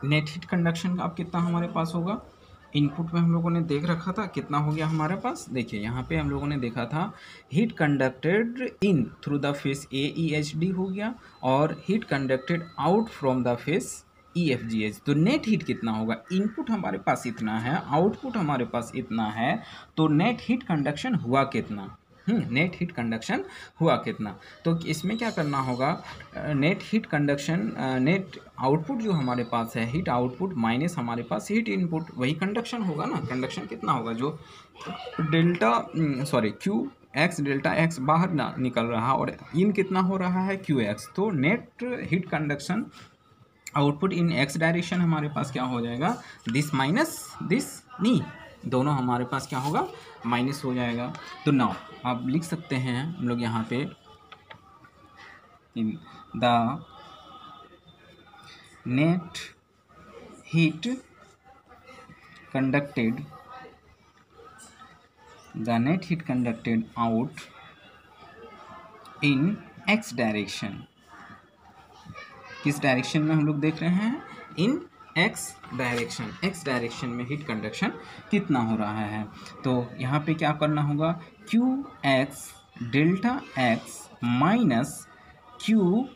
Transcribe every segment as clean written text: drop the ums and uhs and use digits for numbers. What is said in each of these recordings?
Net heat conduction का अब कितना हमारे पास होगा, इनपुट में हम लोगों ने देख रखा था कितना हो गया हमारे पास। देखिए यहाँ पे हम लोगों ने देखा था heat conducted in through the face AEHD हो गया, और heat conducted out from the face EFGH। तो नेट हीट कितना होगा, इनपुट हमारे पास इतना है, आउटपुट हमारे पास इतना है, तो नेट हीट कंडक्शन हुआ कितना, नेट हीट कंडक्शन हुआ कितना। तो इसमें क्या करना होगा, net heat conduction, net output जो हमारे पास है हीट आउटपुट माइनस हमारे पास हीट इनपुट, वही कंडक्शन होगा ना। कंडक्शन कितना होगा, जो delta Q x delta x बाहर ना निकल रहा और इन कितना हो रहा है QX। तो नेट हीट कंडक्शन आउटपुट इन एक्स डायरेक्शन हमारे पास क्या हो जाएगा, दिस माइनस दिस, नहीं दोनों हमारे पास क्या होगा, माइनस हो जाएगा। तो नाउ आप लिख सकते हैं हम लोग यहाँ पे the net heat conducted out in X direction, किस डायरेक्शन में हम लोग देख रहे हैं, इन एक्स डायरेक्शन, एक्स डायरेक्शन में हीट कंडक्शन कितना हो रहा है। तो यहाँ पे क्या करना होगा, QX delta x minus QX,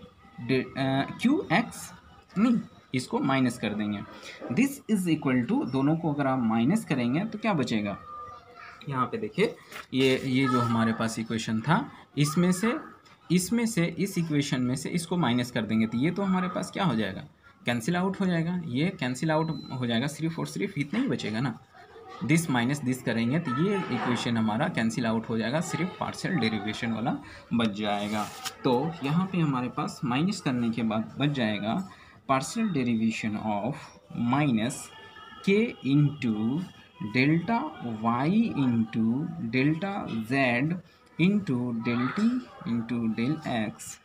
नहीं इसको माइनस कर देंगे, दिस इज इक्वल टू, दोनों को अगर आप माइनस करेंगे तो क्या बचेगा, यहाँ पे देखिए ये जो हमारे पास इक्वेशन था, इसमें से इस इक्वेशन में से इसको माइनस कर देंगे तो ये तो हमारे पास क्या हो जाएगा, कैंसिल आउट हो जाएगा, ये कैंसिल आउट हो जाएगा, सिर्फ और सिर्फ इतना ही बचेगा ना, दिस माइनस दिस करेंगे तो ये इक्वेशन हमारा कैंसिल आउट हो जाएगा, सिर्फ पार्शियल डेरिवेशन वाला बच जाएगा। तो यहाँ पे हमारे पास माइनस करने के बाद बच जाएगा partial derivation of minus K into delta Y into delta Z into del T into del X,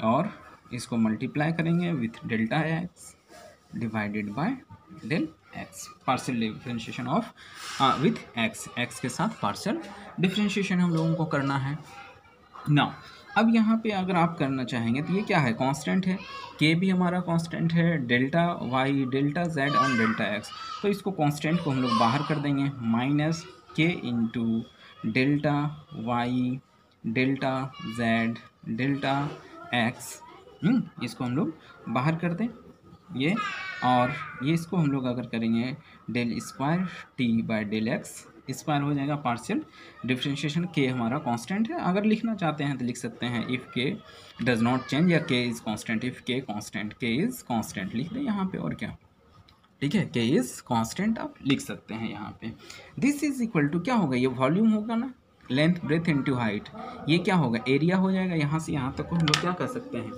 और इसको मल्टीप्लाई करेंगे with delta X divided by del X, partial differentiation of with X के साथ पार्शियल डिफरेंशिएशन हम लोगों को करना है ना। अब यहाँ पे अगर आप करना चाहेंगे तो ये क्या है, कांस्टेंट है, K भी हमारा कांस्टेंट है, डेल्टा Y डेल्टा Z और डेल्टा X, तो इसको कांस्टेंट को हम लोग बाहर कर देंगे, minus K into delta Y delta Z delta X, इसको हम लोग बाहर कर दें ये, और ये इसको हम लोग अगर करेंगे del square T by del X square हो जाएगा, पार्शियल डिफरेंशिएशन K हमारा कांस्टेंट है, अगर लिखना चाहते हैं तो लिख सकते हैं if K does not change या K is constant, if K constant, K is constant लिख दें यहाँ पे, और क्या, ठीक है, K इज़ कांस्टेंट आप लिख सकते हैं यहाँ पे। दिस इज इक्वल टू क्या होगा, ये वॉल्यूम होगा ना, लेंथ ब्रेथ इनटू हाइट, ये क्या होगा, एरिया हो जाएगा, यहाँ से यहाँ तक को हम लोग क्या कर सकते हैं,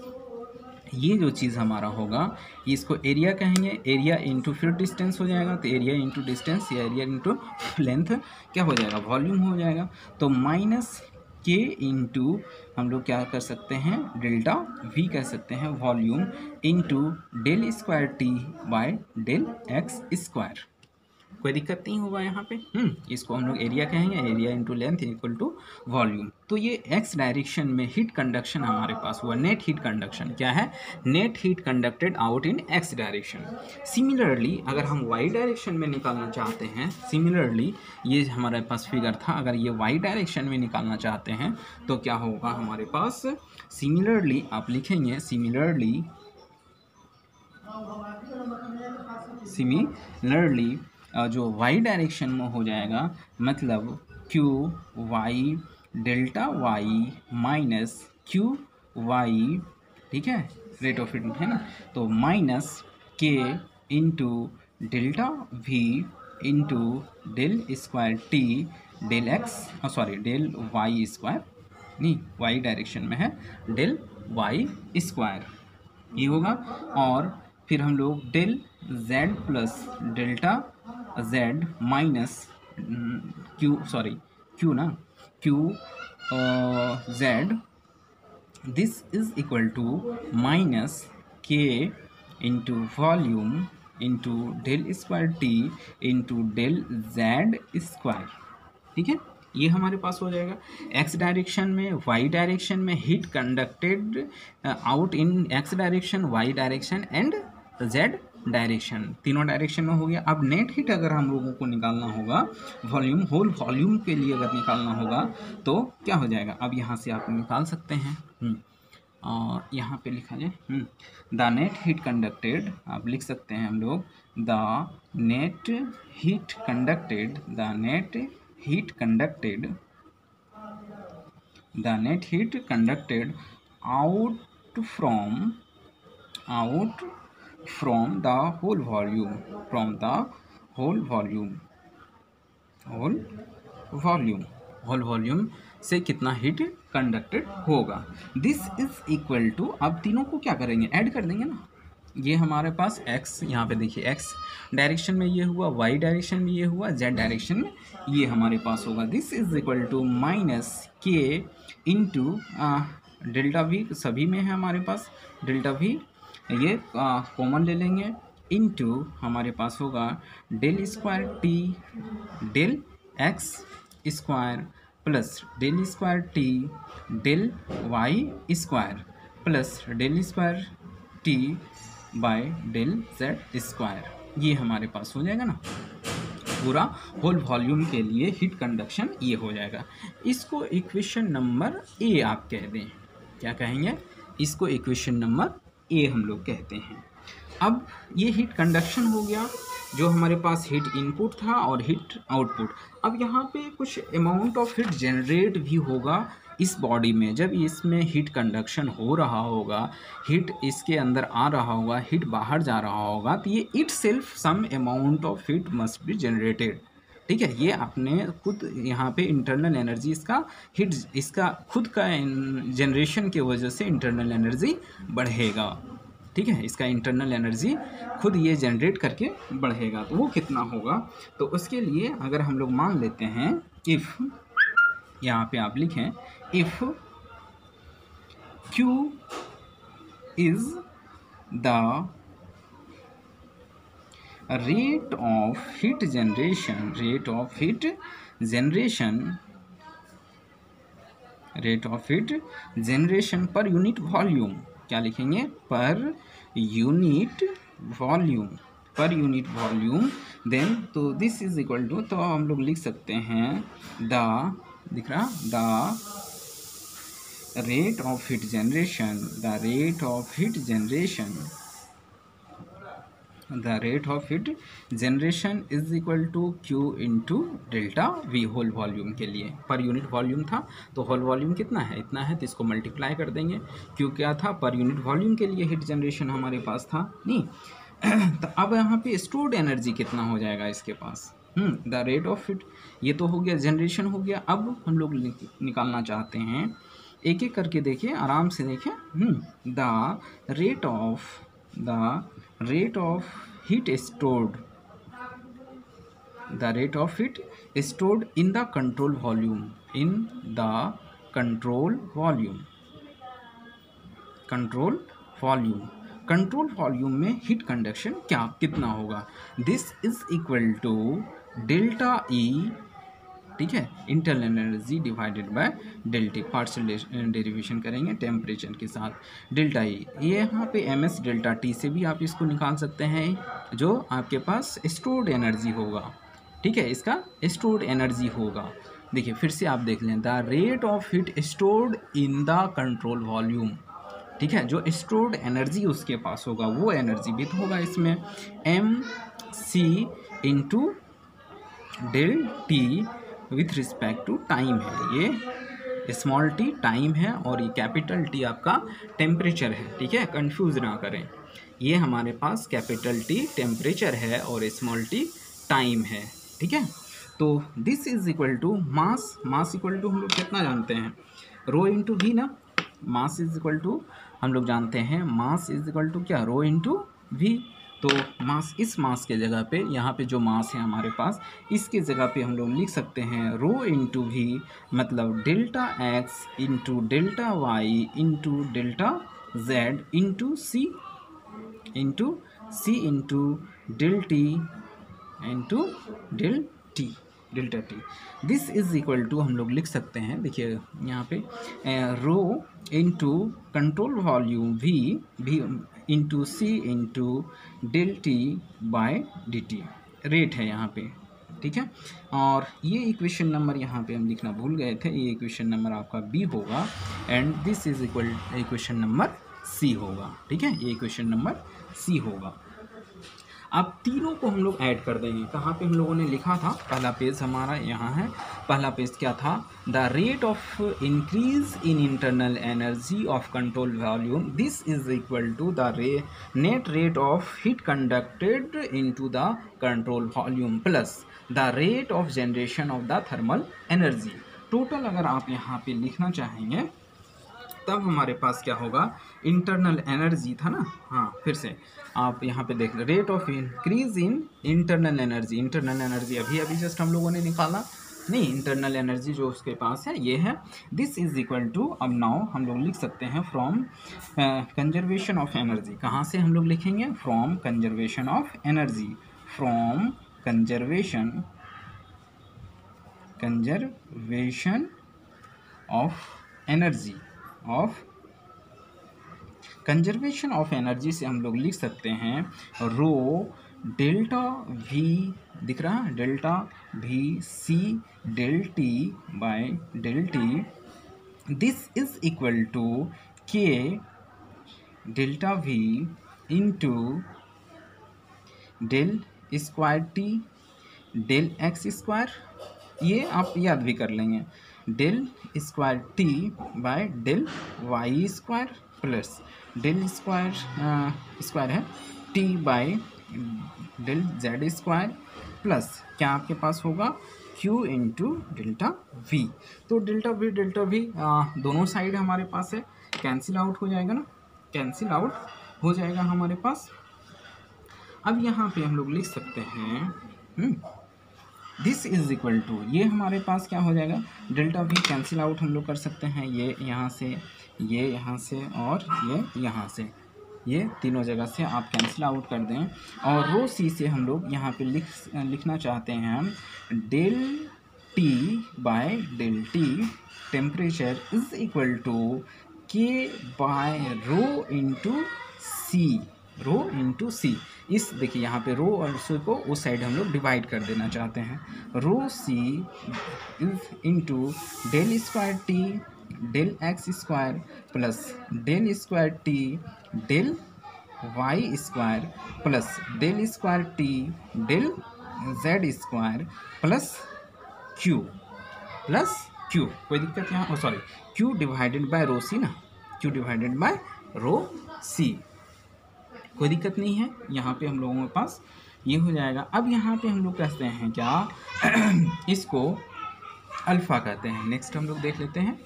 ये जो चीज़ हमारा होगा इसको एरिया कहेंगे, एरिया इंटू फिर डिस्टेंस हो जाएगा, तो एरिया इंटू डिस्टेंस या एरिया इंटू लेंथ क्या हो जाएगा, वॉल्यूम हो जाएगा। तो माइनस K इंटू हम लोग क्या कर सकते हैं, डेल्टा V कह सकते हैं, volume into del square T by del X square, कोई दिक्कत नहीं होगा यहाँ पे। इसको हम लोग एरिया कहेंगे, area into length equal to volume. तो ये एक्स डायरेक्शन में हीट कंडक्शन हमारे पास हुआ, नेट हीट कंडक्शन क्या है, net heat conducted out in X direction. Similarly अगर हम वाई डायरेक्शन में निकालना चाहते हैं, सिमिलरली ये हमारे पास फिगर था, अगर ये वाई डायरेक्शन में निकालना चाहते हैं तो क्या होगा हमारे पास, सिमिलरली आप लिखेंगे, सिमिलरली जो y डायरेक्शन में हो जाएगा, मतलब Q Y delta Y minus Q Y, ठीक है, रेट ऑफ हीट है ना, तो minus K into delta V into del square T del X, del Y square, नहीं Y डायरेक्शन में है, डेल Y स्क्वायर ये होगा, और फिर हम लोग del Z plus delta Z minus Q Z, this is equal to minus K into volume into del square T into del Z square, ठीक है, ये हमारे पास हो जाएगा। एक्स डायरेक्शन में, वाई डायरेक्शन में heat conducted out in X direction, Y direction and Z direction, तीनों डायरेक्शन में हो गया। अब नेट हीट अगर हम लोगों को निकालना होगा वॉल्यूम, होल वॉल्यूम के लिए अगर निकालना होगा तो क्या हो जाएगा, अब यहाँ से आप निकाल सकते हैं। और यहाँ पे लिखा जाए द नेट हीट कंडक्टेड, आप लिख सकते हैं हम लोग the net heat conducted, the net heat conducted, the net heat conducted out from the whole volume, from the whole volume, whole volume से कितना हीट कंडक्टेड होगा। दिस इज इक्वल टू, अब तीनों को क्या करेंगे, ऐड कर देंगे ना। ये हमारे पास x, यहाँ पे देखिए x डायरेक्शन में ये हुआ, y डायरेक्शन में ये हुआ, z डायरेक्शन में ये हमारे पास होगा। This is equal to minus K into delta V, सभी में है हमारे पास डेल्टा वी, ये कॉमन ले लेंगे, इंटू हमारे पास होगा del square T del x square plus del square T del Y square plus del square T by del Z square, ये हमारे पास हो जाएगा ना। पूरा होल वॉल्यूम के लिए हीट कंडक्शन ये हो जाएगा। इसको इक्वेशन नंबर ए आप कह दें, क्या कहेंगे, इसको इक्वेशन नंबर ए हम लोग कहते हैं। अब ये हीट कंडक्शन हो गया, जो हमारे पास हीट इनपुट था और हीट आउटपुट। अब यहाँ पे कुछ अमाउंट ऑफ हीट जनरेट भी होगा इस बॉडी में, जब इसमें हीट कंडक्शन हो रहा होगा, हीट इसके अंदर आ रहा होगा, हीट बाहर जा रहा होगा, तो ये itself some amount of heat must be generated. ठीक है, ये अपने खुद यहाँ पे इंटरनल एनर्जी, इसका हीट, इसका खुद का जनरेशन की वजह से इंटरनल एनर्जी बढ़ेगा। ठीक है, इसका इंटरनल एनर्जी खुद ये जनरेट करके बढ़ेगा, तो वो कितना होगा, तो उसके लिए अगर हम लोग मान लेते हैं इफ़, यहाँ पे आप लिखें if Q is the rate of heat generation, rate of heat generation per unit volume, क्या लिखेंगे, पर यूनिट वॉल्यूम, देन तो दिस इज इक्वल टू, तो हम लोग लिख सकते हैं द, दिख रहा, the rate of heat generation, the rate of heat generation is equal to Q into delta V, whole volume के लिए। पर यूनिट वॉल्यूम था तो होल वॉल्यूम कितना है, इतना है, तो इसको मल्टीप्लाई कर देंगे। Q क्या था, पर यूनिट वॉल्यूम के लिए हीट जनरेशन हमारे पास था नहीं। तो अब यहाँ पे स्टोर्ड एनर्जी कितना हो जाएगा इसके पास, द रेट ऑफ हीट, ये तो हो गया जनरेशन हो गया। अब हम लोग निकालना चाहते हैं, एक एक करके देखिए, आराम से देखिए, the rate of heat stored, the rate of heat stored in the control volume, in the control volume में हीट कंडक्शन कितना होगा। This is equal to delta E, ठीक है, internal energy divided by delta, partial derivation करेंगे temperature के साथ, delta E, ये यहाँ पे एमएस डेल्टा टी से भी आप इसको निकाल सकते हैं, जो आपके पास स्टोर्ड एनर्जी होगा। ठीक है, इसका स्टोर्ड एनर्जी होगा। देखिए फिर से आप देख लें, the rate of heat stored in the control volume, ठीक है, जो स्टोर्ड एनर्जी उसके पास होगा वो एनर्जी भी तो होगा इसमें, M C into del T with respect to time है, ये स्मॉल टी टाइम है और ये कैपिटल टी आपका टेम्परेचर है। ठीक है, कंफ्यूज ना करें, ये हमारे पास कैपिटल टी टेम्परेचर है और स्मॉल टी टाइम है। ठीक है, तो this is equal to mass equal to हम लोग कितना जानते हैं, रो इंटू वी ना। मास इज इक्वल टू हम लोग जानते हैं, मास इज इक्वल टू क्या, रो इंटू वी। तो मास, इस मास के जगह पे, यहाँ पे जो मास है हमारे पास, इसके जगह पे हम लोग लिख सकते हैं रो इंटू वी, मतलब delta x into delta y into delta z into c into del t into delta t. This is equal to हम लोग लिख सकते हैं, देखिए यहाँ पे rho into control volume V, into c into del T by d t rate है यहाँ पे, ठीक है। और ये इक्वेशन नंबर यहाँ पे हम लिखना भूल गए थे, ये इक्वेशन नंबर आपका बी होगा and this is equal equation number C होगा, ठीक है। ये इक्वेशन नंबर सी होगा। अब तीनों को हम लोग ऐड कर देंगे। कहाँ पे हम लोगों ने लिखा था, पहला पेज हमारा यहाँ है। पहला पेज क्या था, the rate of increase in internal energy of control volume this is equal to the net rate of heat conducted into the control volume plus the rate of generation of the thermal energy. Total अगर आप यहाँ पे लिखना चाहेंगे तब हमारे पास क्या होगा, इंटरनल एनर्जी था ना, हाँ फिर से आप यहाँ पे देख लो, rate of increase in internal energy. Internal energy अभी अभी जस्ट हम लोगों ने निकाला नहीं, इंटरनल एनर्जी जो उसके पास है ये है। दिस इज इक्वल टू, अब नाउ हम लोग लिख सकते हैं फ्रॉम कंजर्वेशन ऑफ एनर्जी। कहाँ से हम लोग लिखेंगे, from conservation of energy, from conservation of energy, of conservation of energy से हम लोग लिख सकते हैं रो डेल्टा वी, दिख रहा है, delta V c del T by del t, this is equal to k delta V into del square T del x square, ये आप याद भी कर लेंगे, del square T by del Y square plus del square square है t by del Z square plus क्या आपके पास होगा Q इंटू डेल्टा वी। तो डेल्टा वी दोनों साइड हमारे पास है, कैंसिल आउट हो जाएगा ना, कैंसिल आउट हो जाएगा हमारे पास। अब यहाँ पे हम लोग लिख सकते हैं दिस इज इक्वल टू, ये हमारे पास क्या हो जाएगा, डेल्टा वी कैंसिल आउट हम लोग कर सकते हैं, ये यहाँ से, ये यहाँ से और ये यहाँ से, ये तीनों जगह से आप कैंसिल आउट कर दें। और रो सी से हम लोग यहाँ पे लिखना चाहते हैं del T by del T temperature is equal to K by rho into C, rho into C. इस देखिए यहाँ पे रो और सी को उस साइड हम लोग डिवाइड कर देना चाहते हैं, rho c is into del square T del x square plus del square T del Y square plus del square T del Z square plus q, कोई दिक्कत यहाँ, sorry q divided by rho c ना, q divided by rho c, कोई दिक्कत नहीं है। यहाँ पे हम लोगों के पास ये हो जाएगा। अब यहाँ पे हम लोग कहते हैं क्या इसको अल्फ़ा कहते हैं। नेक्स्ट हम लोग देख लेते हैं,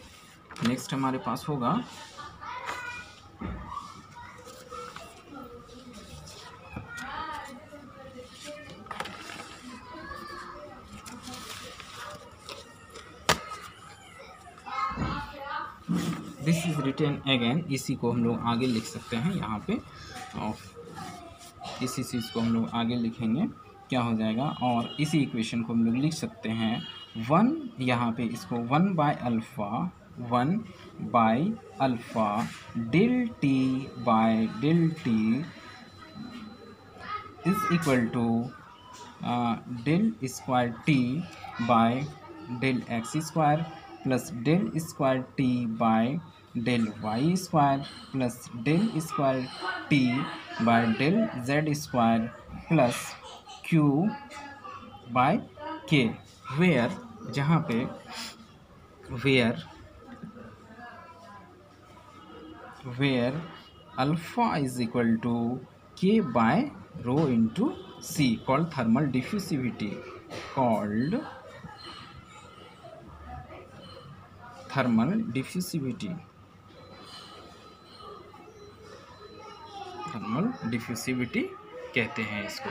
नेक्स्ट हमारे पास होगा दिस इज रिटन अगेन, इसी को हम लोग आगे लिख सकते हैं यहाँ पे, और इसी चीज़ को हम लोग आगे लिखेंगे क्या हो जाएगा, और इसी इक्वेशन को हम लोग लिख सकते हैं 1, यहाँ पे इसको 1 by alpha del T by del T is equal to del square T by del x square plus del square T by del Y square plus del square T by del Z square plus Q by K, where जहाँ पे where alpha is equal to K by rho into C, called thermal diffusivity, thermal diffusivity कहते हैं इसको।